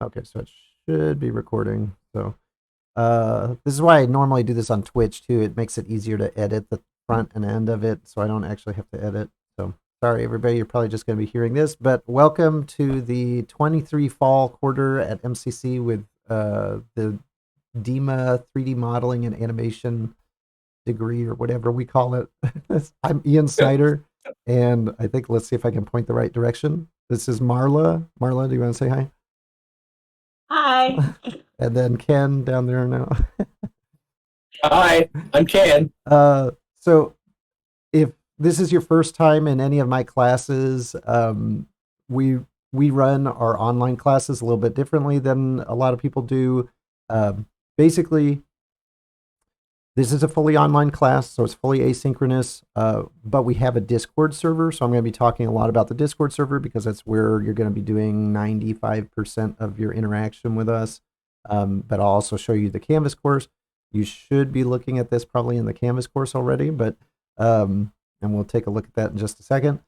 Okay, so it should be recording. So this is why I normally do this on Twitch too. It makes it easier to edit the front and end of it, so I don't actually have to edit. So sorry, everybody, you're probably just going to be hearing this, but welcome to the 23 fall quarter at MCC with the DIMA 3D modeling and animation degree or whatever we call it. I'm Ian Snyder, and I think let's see if I can point the right direction. This is Marla. Marla, do you want to say hi? Hi. And then Ken down there now. Hi, I'm Ken. So if this is your first time in any of my classes, we we run our online classes a little bit differently than a lot of people do. Basically, this is a fully online class, so it's fully asynchronous, but we have a Discord server, so I'm going to be talking a lot about the Discord server because that's where you're going to be doing 95% of your interaction with us. But I'll also show you the Canvas course. You should be looking at this probably in the Canvas course already, but and we'll take a look at that in just a second.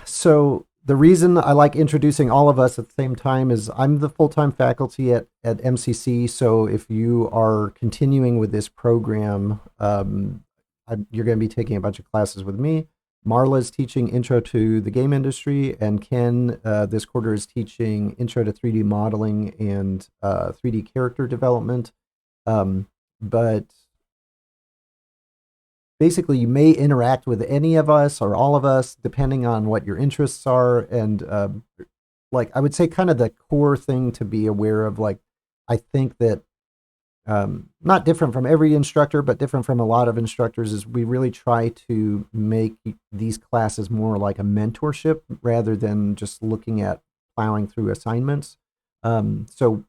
So the reason I like introducing all of us at the same time is I'm the full-time faculty at MCC. So if you are continuing with this program, you're going to be taking a bunch of classes with me. Marla is teaching Intro to the Game Industry, and Ken this quarter is teaching Intro to 3D Modeling and 3D Character Development. But basically, you may interact with any of us or all of us, depending on what your interests are. And like I would say, kind of the core thing to be aware of, like I think that not different from every instructor, but different from a lot of instructors, is we really try to make these classes more like a mentorship rather than just looking at plowing through assignments. So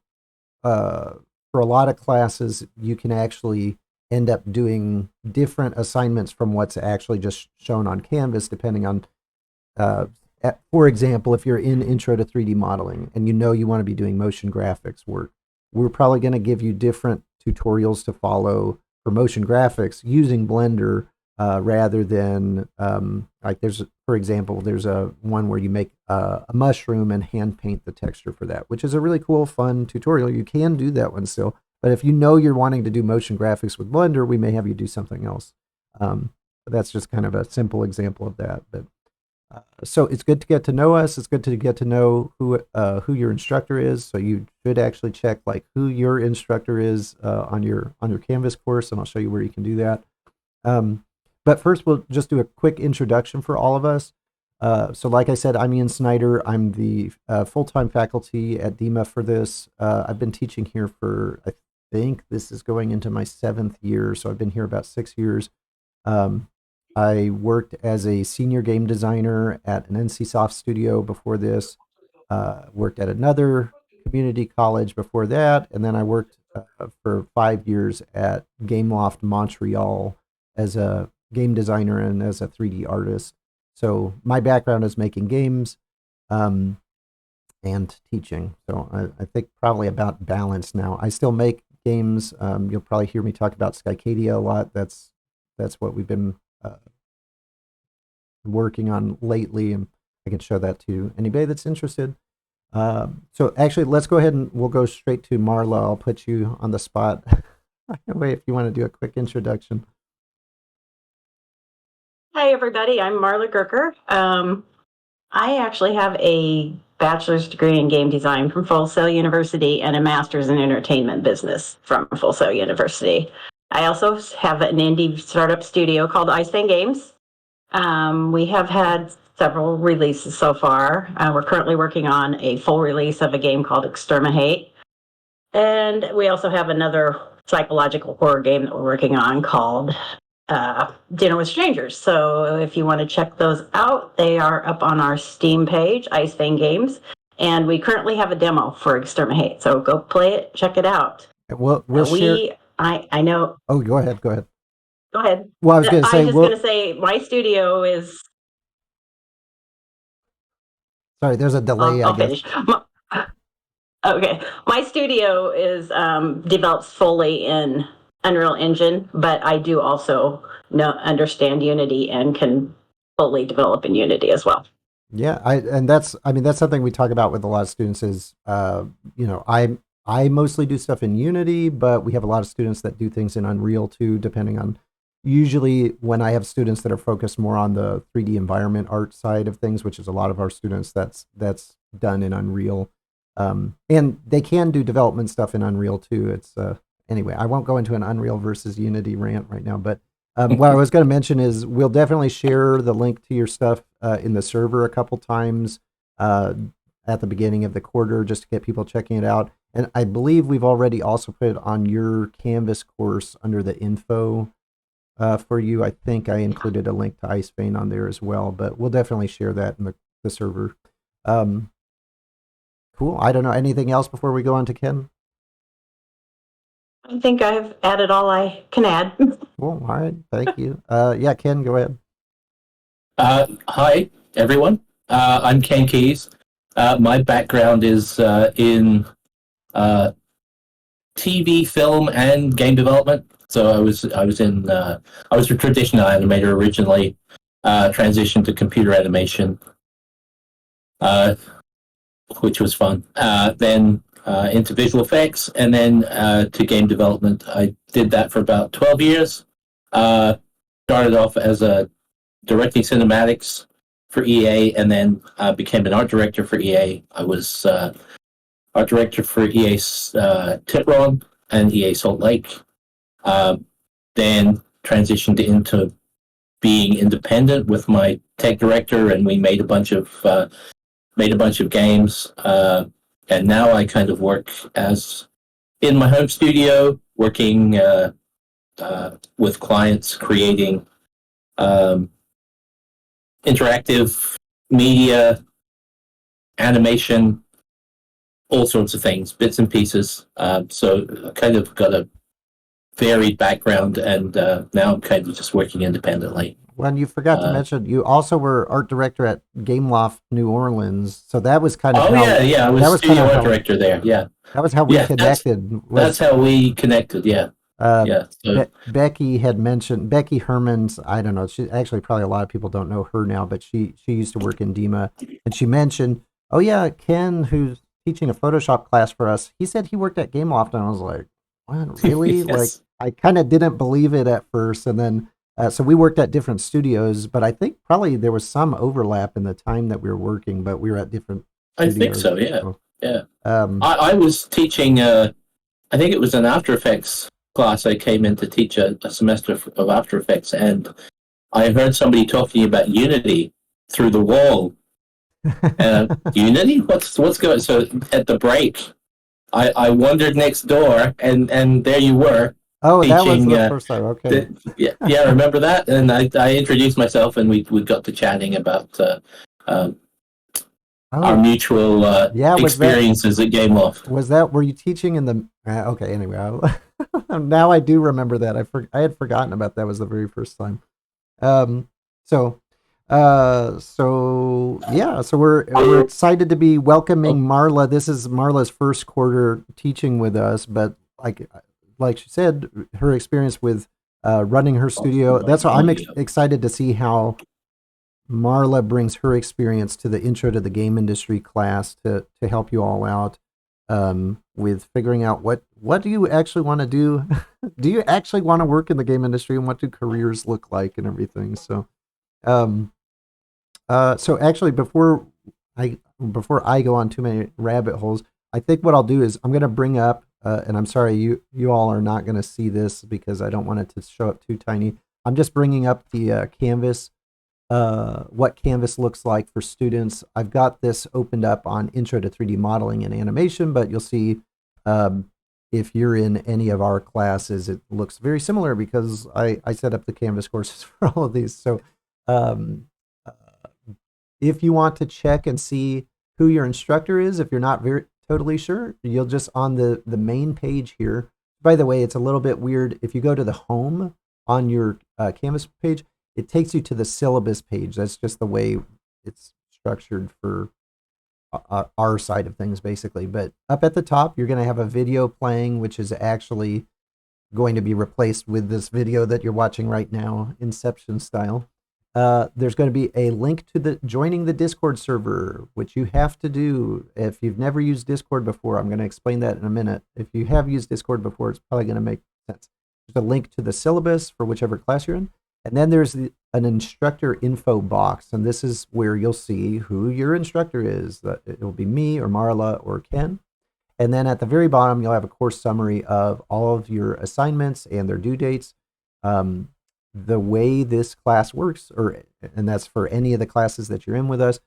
for a lot of classes, you can actually end up doing different assignments from what's actually just shown on Canvas, depending on, for example, if you're in Intro to 3D Modeling and you know you want to be doing motion graphics work, we're probably going to give you different tutorials to follow for motion graphics using Blender rather than, like there's, for example, there's a one where you make a mushroom and hand paint the texture for that, which is a really cool, fun tutorial. You can do that one still. But if you know you're wanting to do motion graphics with Blender, we may have you do something else. But that's just kind of a simple example of that. But so it's good to get to know us. It's good to get to know who your instructor is. So you should actually check like who your instructor is on your Canvas course, and I'll show you where you can do that. But first, we'll just do a quick introduction for all of us. So like I said, I'm Ian Snyder. I'm the full-time faculty at DIMA for this. I've been teaching here for, I think this is going into my 7th year, so I've been here about 6 years. I worked as a senior game designer at an NCSoft studio before this, worked at another community college before that, and then I worked for 5 years at Gameloft Montreal as a game designer and as a 3D artist. So my background is making games and teaching. So I think probably about balance now. I still make games. You'll probably hear me talk about Skycadia a lot. That's what we've been working on lately, and I can show that to anybody that's interested. So actually, let's go ahead and we'll go straight to Marla. I'll put you on the spot. Wait, if you want to do a quick introduction. Hi, everybody. I'm Marla Gerker. I actually have a bachelor's degree in game design from Full Sail University and a master's in entertainment business from Full Sail University. I also have an indie startup studio called Iceland Games. We have had several releases so far. We're currently working on a full release of a game called Exterminate. And we also have another psychological horror game that we're working on called Dinner with Strangers. So if you want to check those out, they are up on our Steam page, Ice Fang Games. And we currently have a demo for Exterminate. So go play it, check it out. We'll share. I know. Oh, go ahead. Go ahead. Go ahead. Well, I was going to say my studio is. Sorry, there's a delay. I'll finish. Okay, my studio is develops fully in Unreal Engine, but I do also understand Unity and can fully develop in Unity as well. Yeah, that's something we talk about with a lot of students is, I mostly do stuff in Unity, but we have a lot of students that do things in Unreal too, depending on, usually when I have students that are focused more on the 3D environment art side of things, which is a lot of our students, that's done in Unreal. And they can do development stuff in Unreal too. Anyway, I won't go into an Unreal versus Unity rant right now, but what I was going to mention is we'll definitely share the link to your stuff in the server a couple times at the beginning of the quarter just to get people checking it out. And I believe we've already also put it on your Canvas course under the info for you. I think I included a link to Icevein on there as well, but we'll definitely share that in the server. Cool. I don't know. Anything else before we go on to Ken? I think I've added all I can add. Cool. All right. Thank you. Yeah, Ken, go ahead. Hi, everyone. I'm Ken Keys. My background is in TV, film, and game development. So I was a traditional animator originally, transitioned to computer animation, which was fun. Then into visual effects, and then to game development. I did that for about 12 years. Started off as a directing cinematics for EA, and then became an art director for EA. I was art director for EA Tiburon and EA Salt Lake. Then transitioned into being independent with my tech director, and we made a bunch of games. And now I kind of work as in my home studio, working with clients, creating interactive media, animation, all sorts of things, bits and pieces. So I kind of got a varied background, and now I'm kind of just working independently. Well, you forgot to mention you also were art director at Gameloft New Orleans, so that was kind of I was studio art director there. Yeah, that was how we connected. That's how we connected. Yeah. So. Becky had mentioned Becky Hermans. I don't know. She actually probably a lot of people don't know her now, but she used to work in DIMA, and she mentioned, oh yeah, Ken, who's teaching a Photoshop class for us. He said he worked at Gameloft, and I was like, what, really? Yes. Like I kind of didn't believe it at first, and then so we worked at different studios, but I think probably there was some overlap in the time that we were working, but we were at different studios. I think so. Yeah. So, yeah. I was teaching. I think it was an After Effects class. I came in to teach a semester of After Effects, and I heard somebody talking about Unity through the wall. Unity? What's going on? So at the break, I wandered next door, and there you were. Oh, teaching, that was the first time. Okay. Yeah, remember that? And I introduced myself, and we got to chatting about our mutual experiences at Gameloft. Were you teaching in the? Okay, anyway, now I do remember that. I had forgotten about that. Was the very first time. So we're excited to be welcoming Marla. This is Marla's first quarter teaching with us, but like she said, her experience with running her studio. That's why I'm excited to see how Marla brings her experience to the intro to the game industry class to help you all out with figuring out what do you actually want to do? Do you actually want to work in the game industry, and what do careers look like and everything? So, so actually before I go on too many rabbit holes, I think what I'll do is I'm going to bring up, and I'm sorry you all are not going to see this because I don't want it to show up too tiny. I'm just bringing up the Canvas, what Canvas looks like for students. I've got this opened up on Intro to 3D Modeling and Animation, but you'll see if you're in any of our classes, it looks very similar because I set up the Canvas courses for all of these. So if you want to check and see who your instructor is, if you're not totally sure, you'll just on the main page here. By the way, it's a little bit weird. If you go to the home on your Canvas page, it takes you to the syllabus page. That's just the way it's structured for our side of things, basically. But up at the top, you're going to have a video playing, which is actually going to be replaced with this video that you're watching right now, Inception style. There's going to be a link to the joining the Discord server, which you have to do if you've never used Discord before. I'm going to explain that in a minute. If you have used Discord before, it's probably going to make sense. There's a link to the syllabus for whichever class you're in. And then there's an instructor info box, and this is where you'll see who your instructor is. It will be me or Marla or Ken. And then at the very bottom, you'll have a course summary of all of your assignments and their due dates. The way this class works, and that's for any of the classes that you're in with us,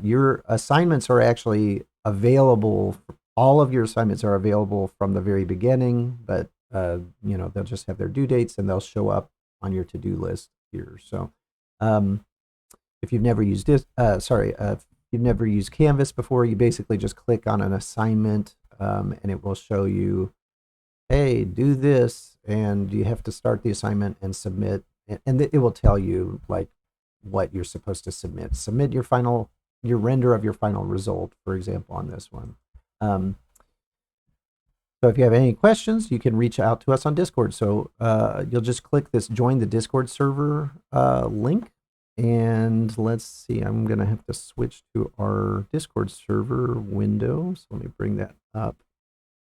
your assignments are actually available. All of your assignments are available from the very beginning, but they'll just have their due dates and they'll show up on your to-do list here. So, if you've never used if you've never used Canvas before, you basically just click on an assignment, and it will show you, hey, do this, and you have to start the assignment and submit, and it will tell you like what you're supposed to submit. Submit your render of your final result, for example, on this one. So if you have any questions, you can reach out to us on Discord. So you'll just click this join the Discord server link. And let's see, I'm going to have to switch to our Discord server window. So let me bring that up.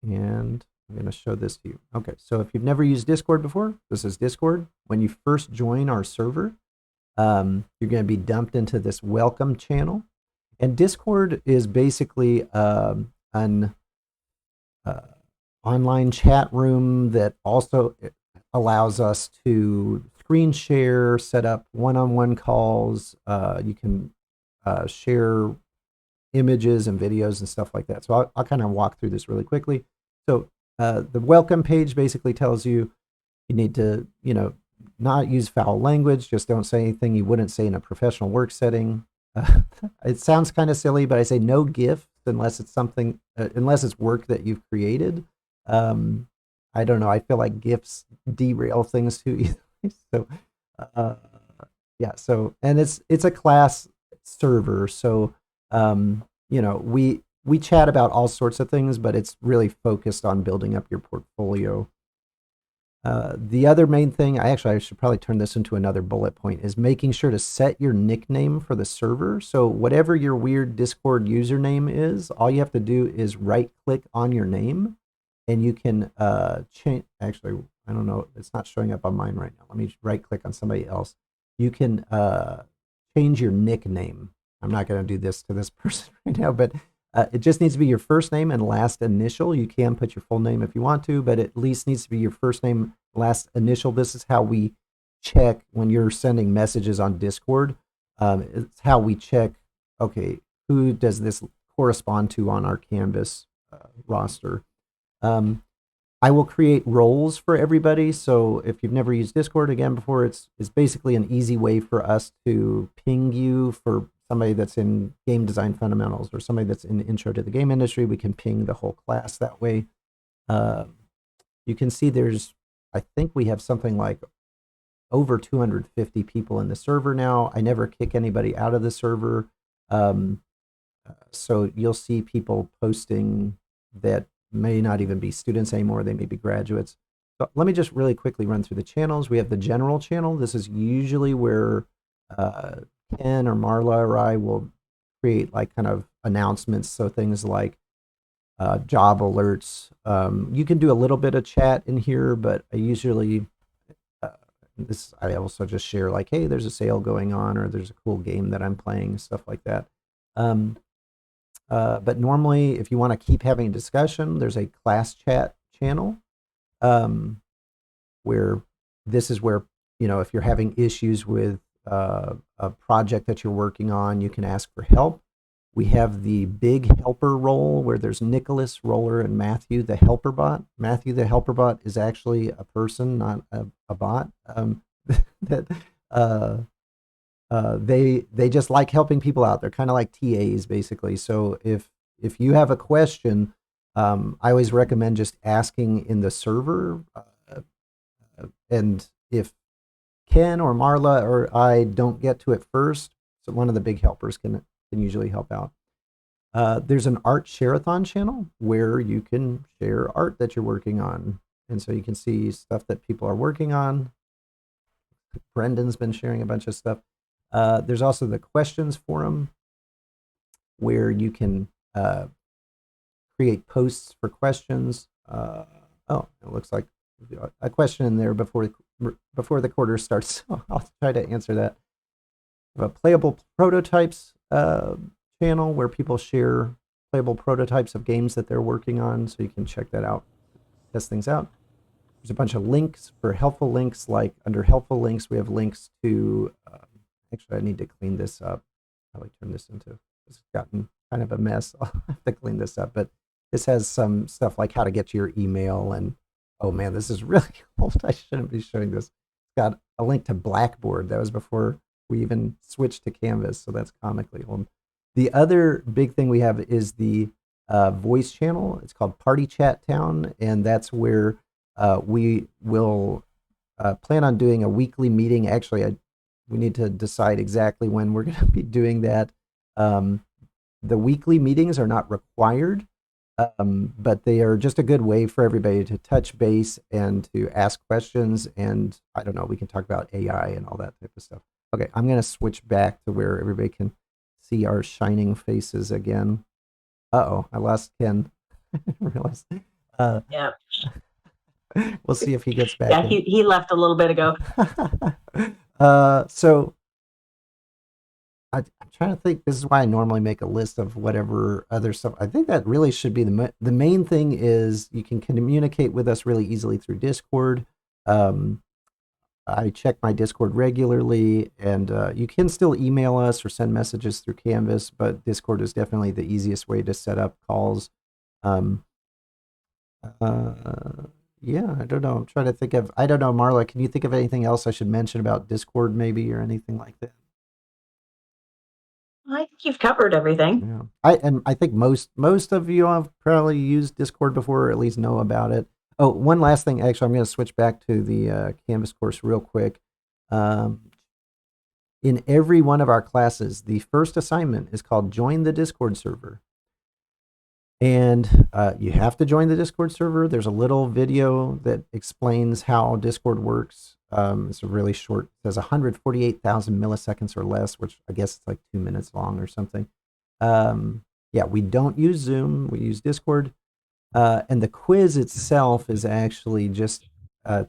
And I'm going to show this to you. Okay, so if you've never used Discord before, this is Discord. When you first join our server, you're going to be dumped into this welcome channel. And Discord is basically an online chat room that also allows us to screen share, set up one-on-one calls. You can share images and videos and stuff like that. So I'll kind of walk through this really quickly. So the welcome page basically tells you need to, not use foul language. Just don't say anything you wouldn't say in a professional work setting. It sounds kind of silly, but I say no GIF unless it's unless it's work that you've created. I don't know. I feel like GIFs derail things too easily. So, yeah. So, and it's a class server. So, we chat about all sorts of things, but it's really focused on building up your portfolio. The other main thing, I should probably turn this into another bullet point, is making sure to set your nickname for the server. So whatever your weird Discord username is, all you have to do is right click on your name, and you can change. Actually, I don't know. It's not showing up on mine right now. Let me right click on somebody else. You can change your nickname. I'm not going to do this to this person right now, but it just needs to be your first name and last initial. You can put your full name if you want to, but it at least needs to be your first name, last initial. This is how we check when you're sending messages on Discord. It's how we check, okay, who does this correspond to on our Canvas roster. I will create roles for everybody. So if you've never used Discord again before, it's basically an easy way for us to ping you for somebody that's in game design fundamentals or somebody that's in intro to the game industry. We can ping the whole class that way. You can see I think we have something like over 250 people in the server now. I never kick anybody out of the server. So you'll see people posting that may not even be students anymore. They may be graduates. So let me just really quickly run through the channels. We have the general channel. This is usually where Ken or Marla or I will create like kind of announcements. So things like job alerts. You can do a little bit of chat in here, but I usually, I also just share like, hey, there's a sale going on, or there's a cool game that I'm playing, stuff like that. But normally, if you want to keep having a discussion, there's a class chat channel, where this is where, if you're having issues with a project that you're working on, you can ask for help. We have the big helper role where there's Nicholas, Roller, and Matthew, the helper bot. Matthew, the helper bot, is actually a person, not a bot. They just like helping people out. They're kind of like TAs basically. So if you have a question, I always recommend just asking in the server. And if Ken or Marla or I don't get to it first, so one of the big helpers can usually help out. There's an art share-a-thon channel where you can share art that you're working on. And so you can see stuff that people are working on. Brendan's been sharing a bunch of stuff. There's also the questions forum where you can create posts for questions. Oh, it looks like a question in there before the quarter starts. So I'll try to answer that. A playable prototypes channel where people share playable prototypes of games that they're working on, so you can check that out, test things out. There's a bunch of links for helpful links, like under helpful links, we have links to, actually I need to clean this up. How do I turn this into, it's gotten kind of a mess. I'll have to clean this up, but this has some stuff like how to get to your email, and oh man, this is really old. I shouldn't be showing this. It's got a link to Blackboard. That was before we even switched to Canvas, so that's comically old. The other big thing we have is the voice channel. It's called Party Chat Town, and that's where we will plan on doing a weekly meeting. Actually, we need to decide exactly when we're going to be doing that. The weekly meetings are not required, but they are just a good way for everybody to touch base and to ask questions. And I don't know, we can talk about AI and all that type of stuff. Okay, I'm going to switch back to where everybody can see our shining faces again. Uh-oh, I lost Ken. I didn't realize. Yeah. We'll see if he gets back. Yeah, he left a little bit ago. So I'm trying to think. This is why I normally make a list of whatever other stuff. I think that really should be the main thing. Is you can communicate with us really easily through Discord. I check my Discord regularly, and you can still email us or send messages through Canvas, but Discord is definitely the easiest way to set up calls. Yeah, I don't know. I'm trying to think of, I don't know, Marla, can you think of anything else I should mention about Discord maybe, or anything like that? I think you've covered everything. Yeah. I think most of you have probably used Discord before, or at least know about it. Oh, one last thing. Actually, I'm going to switch back to the Canvas course real quick. In every one of our classes, the first assignment is called Join the Discord server. And you have to join the Discord server. There's a little video that explains how Discord works. It's a really short, it says 148,000 milliseconds or less, which I guess it's like 2 minutes long or something. Yeah, we don't use Zoom. We use Discord. And the quiz itself is actually just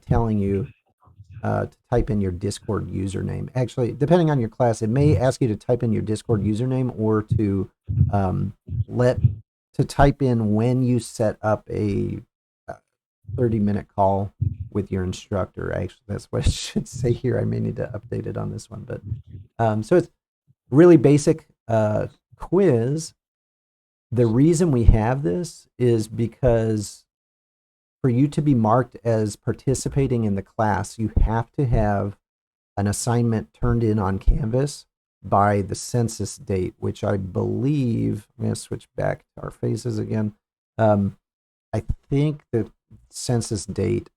telling you to type in your Discord username. Actually, depending on your class, it may ask you to type in your Discord username, or to type in when you set up a 30-minute call with your instructor. Actually, that's what it should say here. I may need to update it on this one, but so it's really basic quiz. The reason we have this is because for you to be marked as participating in the class, you have to have an assignment turned in on Canvas by the census date, which I believe, I'm going to switch back to our faces again. I think the census date,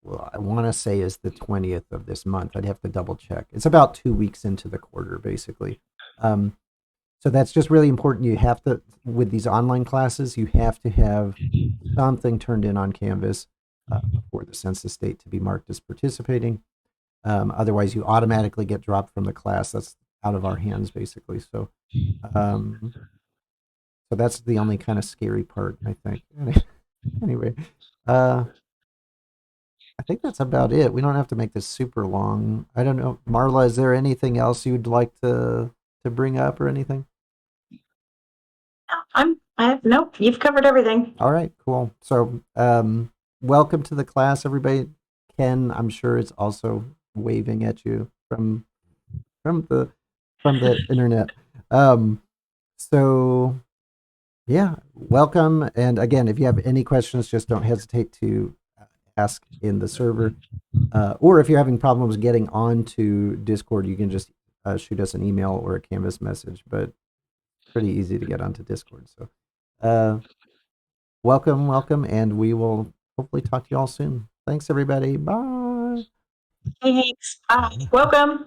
well, I want to say is the 20th of this month. I'd have to double check. It's about 2 weeks into the quarter, basically. So that's just really important. You have to, with these online classes, you have to have something turned in on Canvas for the census date to be marked as participating. Otherwise, you automatically get dropped from the class. That's out of our hands, basically. So, so that's the only kind of scary part, I think. Anyway, I think that's about it. We don't have to make this super long. I don't know, Marla, is there anything else you'd like to bring up or anything? Nope, you've covered everything. All right, cool. So, welcome to the class, everybody. Ken, I'm sure it's also waving at you from the internet. So yeah, welcome. And again, if you have any questions, just don't hesitate to ask in the server. Or if you're having problems getting onto Discord, you can just shoot us an email or a Canvas message, but it's pretty easy to get onto Discord. So welcome, and we will hopefully talk to you all soon. Thanks, everybody. Bye. Thanks. Welcome.